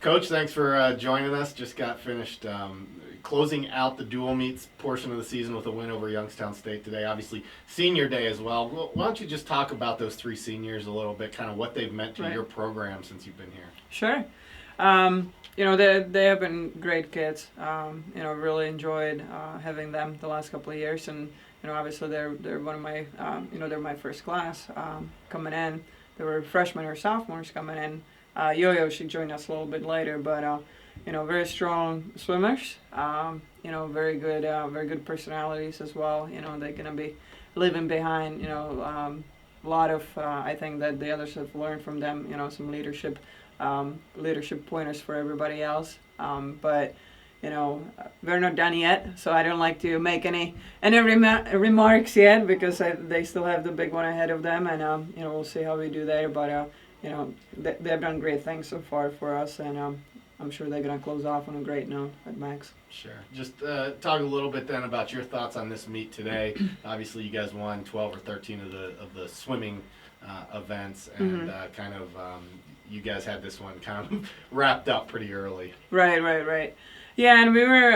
Coach, thanks for joining us. Just got finished closing out the dual meets portion of the season with a win over Youngstown State today. Obviously, senior day as well. Why don't you just talk about those three seniors a little bit, kind of what they've meant to your program since you've been here? Sure. They have been great kids. Really enjoyed having them the last couple of years, and obviously they're one of my they're my first class coming in. They were freshmen or sophomores coming in. Yo-Yo, she joined us a little bit later, but very strong swimmers. Very good personalities as well. They're gonna be leaving behind. A lot of I think that the others have learned from them. Some leadership pointers for everybody else. But we're not done yet, so I don't like to make any remarks yet because they still have the big one ahead of them, and we'll see how we do there. But they've done great things so far for us, and I'm sure they're gonna close off on a great note at Max. Sure. Just talk a little bit then about your thoughts on this meet today. Obviously, you guys won 12 or 13 of the swimming events, and you guys had this one kind of wrapped up pretty early. Right. Yeah, and we were,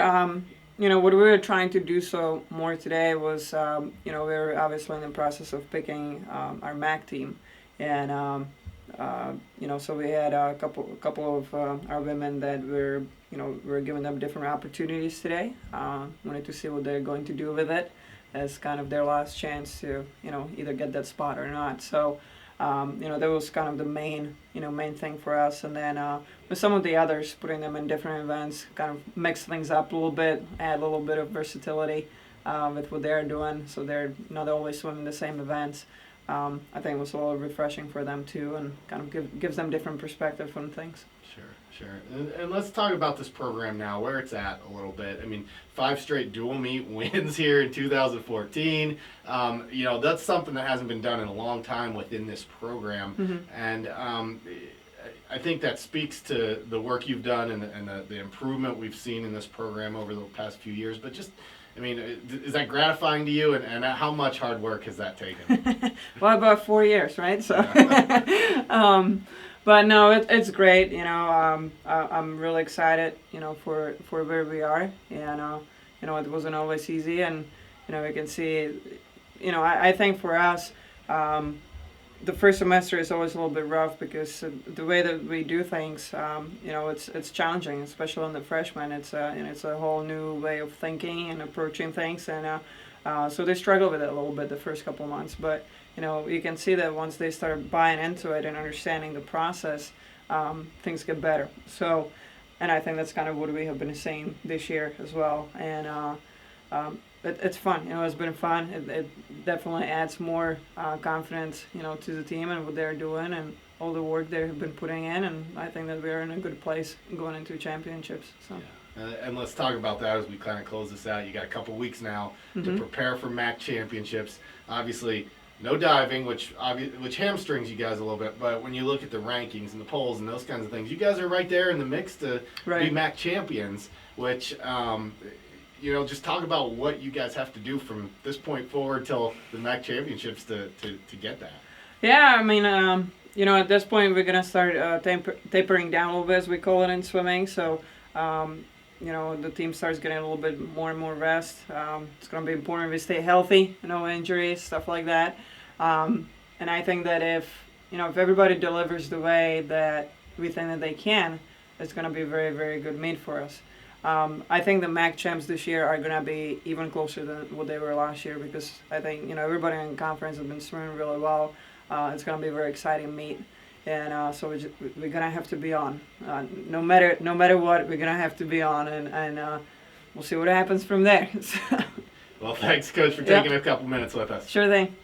what we were trying to do so more today was, we were obviously in the process of picking our MAC team, and so we had a couple of our women that we're giving them different opportunities today. Wanted to see what they're going to do with it as kind of their last chance to either get that spot or not. So that was kind of the main thing for us. And then with some of the others, putting them in different events, kind of mix things up a little bit, add a little bit of versatility with what they're doing, so they're not always swimming the same events. I think it was a little refreshing for them too, and kind of gives them different perspective on things. Sure. And let's talk about this program now, where it's at a little bit. I mean, 5 straight dual meet wins here in 2014. That's something that hasn't been done in a long time within this program. Mm-hmm. And I think that speaks to the work you've done and the improvement we've seen in this program over the past few years. But just, is that gratifying to you, and how much hard work has that taken? Well, about 4 years, right? So, but no, it's great. I'm really excited, for where we are, and it wasn't always easy, and we can see, I think for us, the first semester is always a little bit rough because the way that we do things, it's challenging, especially on the freshmen. It's a whole new way of thinking and approaching things, and so they struggle with it a little bit the first couple of months. But you can see that once they start buying into it and understanding the process, things get better. So, and I think that's kind of what we have been seeing this year as well. And it's fun. It's been fun. It definitely adds more confidence, to the team and what they're doing and all the work they have been putting in. And I think that we're in a good place going into championships. So. Yeah. And let's talk about that as we kind of close this out. You got a couple weeks now to prepare for MAC championships. Obviously, no diving, which hamstrings you guys a little bit. But when you look at the rankings and the polls and those kinds of things, you guys are right there in the mix to be MAC champions, which. Just talk about what you guys have to do from this point forward till the MAC championships to get that. Yeah, at this point we're going to start tapering down a little bit, as we call it in swimming. So, the team starts getting a little bit more and more rest. It's going to be important we stay healthy, no injuries, stuff like that. And I think that if everybody delivers the way that we think that they can, it's going to be a very, very good meet for us. I think the MAC champs this year are going to be even closer than what they were last year because I think, everybody in the conference has been swimming really well. It's going to be a very exciting meet. And so we're going to have to be on. No matter what, we're going to have to be on. And we'll see what happens from there. Well, thanks, Coach, for taking a couple minutes with us. Sure thing.